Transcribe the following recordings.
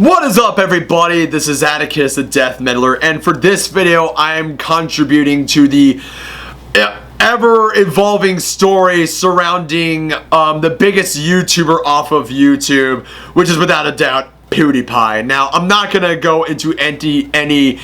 What is up, everybody? This is Atticus, the Death Meddler, and for this video, I am contributing to the ever-evolving story surrounding the biggest YouTuber off of YouTube, which is without a doubt PewdiePie. Now, I'm not gonna go into any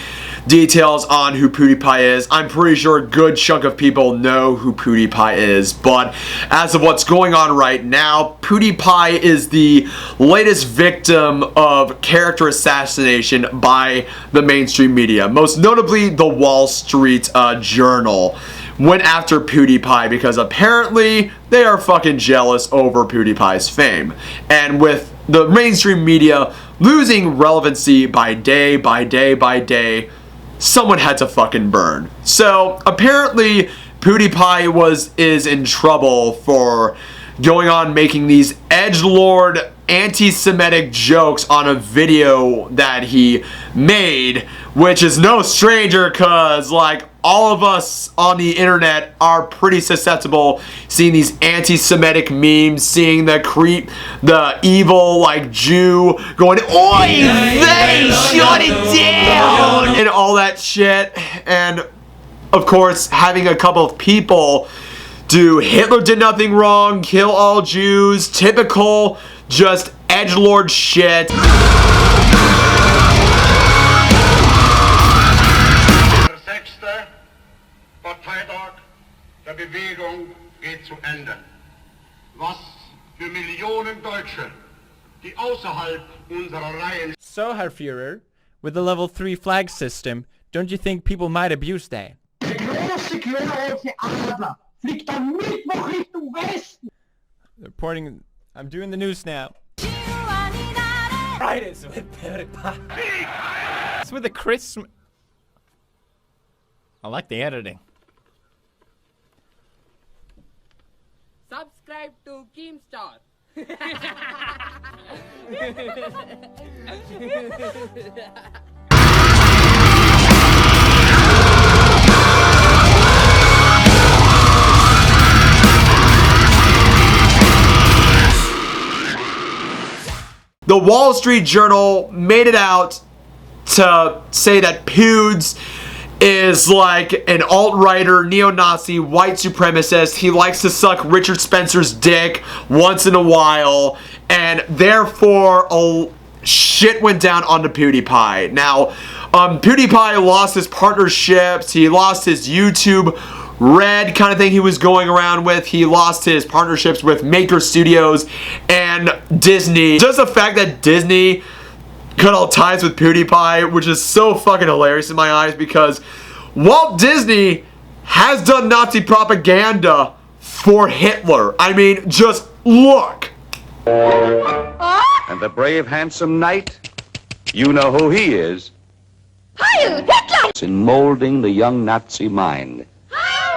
details on who PewdiePie is. I'm pretty sure a good chunk of people know who PewdiePie is, but as of what's going on right now, PewdiePie is the latest victim of character assassination by the mainstream media. Most notably, the Wall Street Journal went after PewdiePie because apparently they are fucking jealous over PewdiePie's fame. And with the mainstream media losing relevancy by day by day by day, someone had to fucking burn. So apparently PewdiePie is in trouble for going on making these edgelord anti-Semitic jokes on a video that he made, which is no stranger because like all of us on the internet are pretty susceptible seeing these anti-Semitic memes, seeing the evil like Jew going, "Oi, they shut it down," and all that shit. And of course, having a couple of people do Hitler did nothing wrong, kill all Jews, typical just edgelord shit. Parteitag der Bewegung geht zu Ende. Was für Millionen Deutsche, die außerhalb unserer Reihen. So, Herr Führer, with the level 3 flag system, don't you think people might abuse that? Der große glorreiche Adler fliegt am Mittwoch Richtung Westen. Reporting, I'm doing the news now. Right, it's with PewdiePie. It's with the Christmas. I like the editing. Subscribe to Keemstar. The Wall Street Journal made it out to say that Pewds is like an alt-righter, neo-Nazi, white supremacist. He likes to suck Richard Spencer's dick once in a while, and therefore shit went down onto PewdiePie. Now, PewdiePie lost his partnerships, he lost his YouTube Red kind of thing he was going around with. He lost his partnerships with Maker Studios and Disney. Just the fact that Disney cut all ties with PewdiePie, which is so fucking hilarious in my eyes, because Walt Disney has done Nazi propaganda for Hitler. I mean, just look. And the brave, handsome knight, you know who he is. Heil Hitler! In molding the young Nazi mind,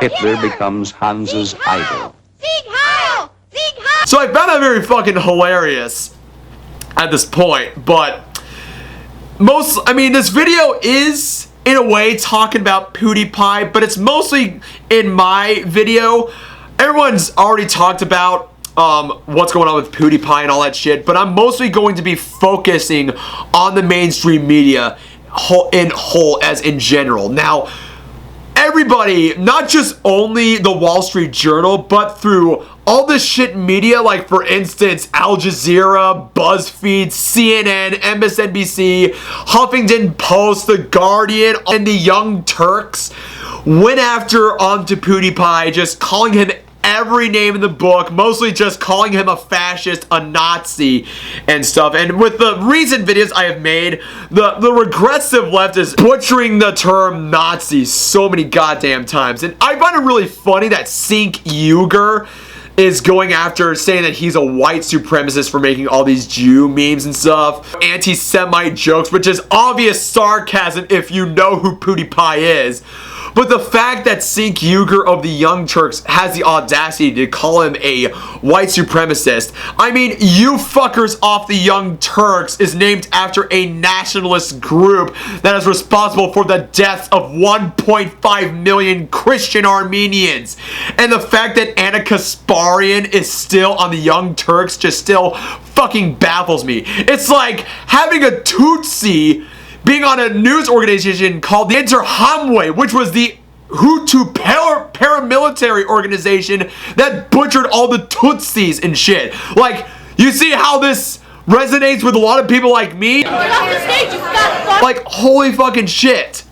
Hitler becomes Hans's idol. Sieg Heil! Sieg Heil! So I found that very fucking hilarious at this point, but this video is in a way talking about PewdiePie, but it's mostly in my video. Everyone's already talked about what's going on with PewdiePie and all that shit, but I'm mostly going to be focusing on the mainstream media as in general. Now, everybody, not just only the Wall Street Journal, but through all this shit media, like for instance, Al Jazeera, BuzzFeed, CNN, MSNBC, Huffington Post, The Guardian, and the Young Turks went onto PewdiePie, just calling him every name in the book, mostly just calling him a fascist, a Nazi, and stuff. And with the recent videos I have made, the regressive left is butchering the term Nazi so many goddamn times. And I find it really funny that Sink Uger is going after saying that he's a white supremacist for making all these Jew memes and stuff, anti-Semite jokes, which is obvious sarcasm if you know who PewdiePie is. But the fact that Sink Uger of the Young Turks has the audacity to call him a white supremacist, I mean, you fuckers off the Young Turks is named after a nationalist group that is responsible for the deaths of 1.5 million Christian Armenians. And the fact that Anna Kaspar Aryan is still on the Young Turks just still fucking baffles me. It's like having a Tutsi being on a news organization called the Interhamwe, which was the Hutu paramilitary organization that butchered all the Tutsis and shit. Like, you see how this resonates with a lot of people like me? Like, holy fucking shit.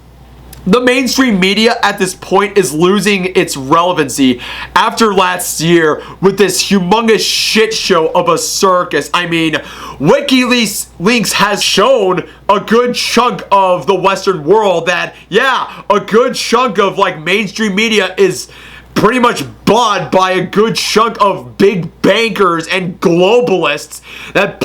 The mainstream media at this point is losing its relevancy after last year with this humongous shit show of a circus. I mean, WikiLeaks has shown a good chunk of the Western world that, yeah, a good chunk of like mainstream media is pretty much bought by a good chunk of big bankers and globalists that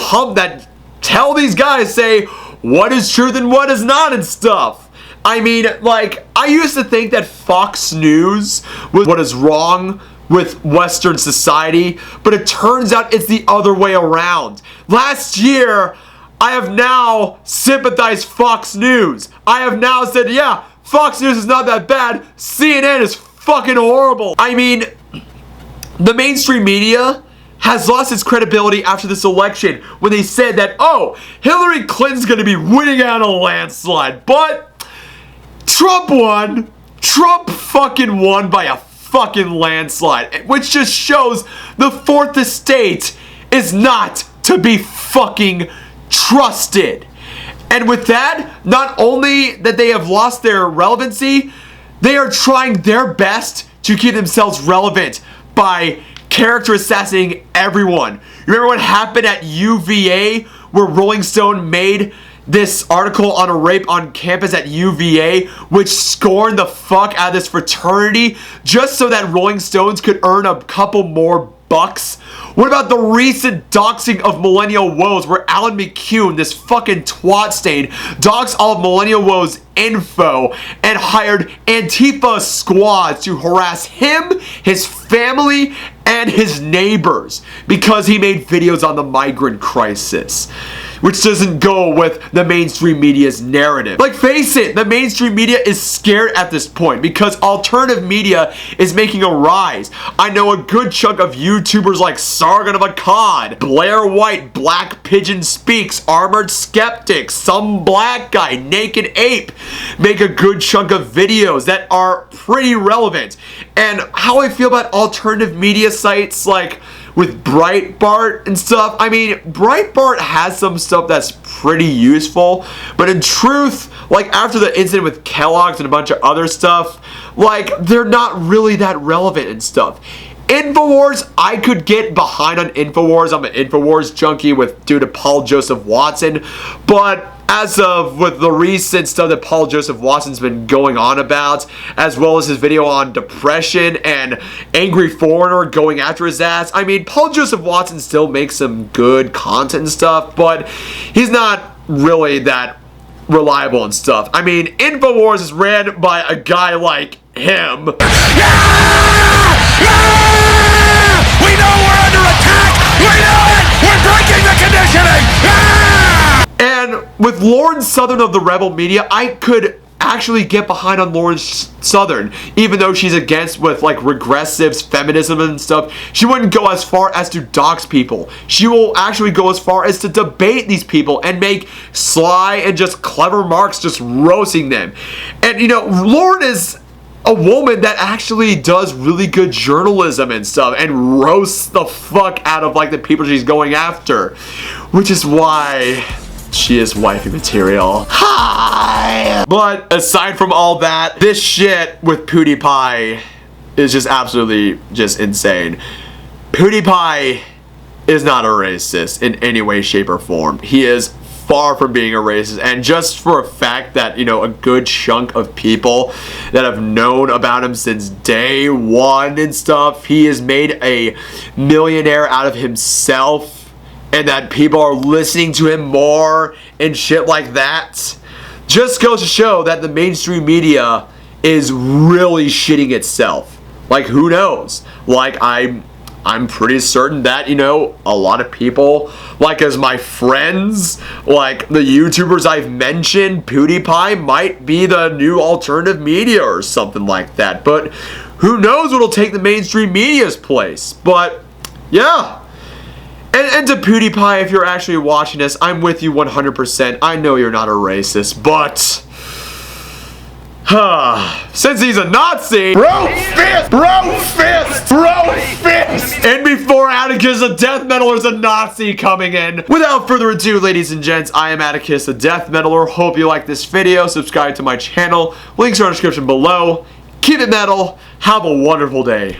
tell these guys, say, what is truth and what is not and stuff. I mean, like, I used to think that Fox News was what is wrong with Western society, but it turns out it's the other way around. Last year, I have now sympathized Fox News. I have now said, yeah, Fox News is not that bad. CNN is fucking horrible. I mean, the mainstream media has lost its credibility after this election when they said that, oh, Hillary Clinton's gonna be winning out a landslide, but Trump won. Trump fucking won by a fucking landslide, which just shows the fourth estate is not to be fucking trusted. And with that, not only that they have lost their relevancy, they are trying their best to keep themselves relevant by character assassinating everyone. You remember what happened at UVA where Rolling Stone made this article on a rape on campus at UVA, which scorned the fuck out of this fraternity just so that Rolling Stones could earn a couple more bucks? What about the recent doxing of Millennial Woes where Alan McCune, this fucking twat stain, doxed all of Millennial Woes info and hired Antifa squads to harass him, his family, and his neighbors because he made videos on the migrant crisis, which doesn't go with the mainstream media's narrative. Like, face it, the mainstream media is scared at this point because alternative media is making a rise. I know a good chunk of YouTubers like Sargon of Akkad, Blair White, Black Pigeon Speaks, Armored Skeptic, Some Black Guy, Naked Ape make a good chunk of videos that are pretty relevant. And how I feel about alternative media sites like with Breitbart and stuff. I mean, Breitbart has some stuff that's pretty useful, but in truth, like after the incident with Kellogg's and a bunch of other stuff, like they're not really that relevant and stuff. InfoWars, I could get behind on InfoWars. I'm an InfoWars junkie due to Paul Joseph Watson, but as of with the recent stuff that Paul Joseph Watson's been going on about, as well as his video on depression and Angry Foreigner going after his ass, I mean, Paul Joseph Watson still makes some good content and stuff, but he's not really that reliable and stuff. I mean, InfoWars is ran by a guy like him. We know we're under attack! We know it! We're breaking the conditioning! And with Lauren Southern of the Rebel Media, I could actually get behind on Lauren Southern, even though she's against with like regressives, feminism and stuff. She wouldn't go as far as to dox people. She will actually go as far as to debate these people and make sly and just clever marks just roasting them. And you know, Lauren is a woman that actually does really good journalism and stuff and roasts the fuck out of like the people she's going after, which is why she is wifey material. Hi! But aside from all that, this shit with PewdiePie is just absolutely just insane. PewdiePie is not a racist in any way, shape, or form. He is far from being a racist, and just for a fact that, you know, a good chunk of people that have known about him since day one and stuff, he has made a millionaire out of himself, and that people are listening to him more and shit like that, just goes to show that the mainstream media is really shitting itself. Like, who knows? Like, I'm pretty certain that, you know, a lot of people, like as my friends, like the YouTubers I've mentioned, PewdiePie might be the new alternative media or something like that. But who knows what'll take the mainstream media's place. But yeah. And to PewdiePie, if you're actually watching this, I'm with you 100%. I know you're not a racist, but since he's a Nazi, bro fist, and before Atticus the Death Metaler's a Nazi coming in. Without further ado, ladies and gents, I am Atticus the Death Metaler. Hope you like this video. Subscribe to my channel. Links are in the description below. Keep it metal. Have a wonderful day.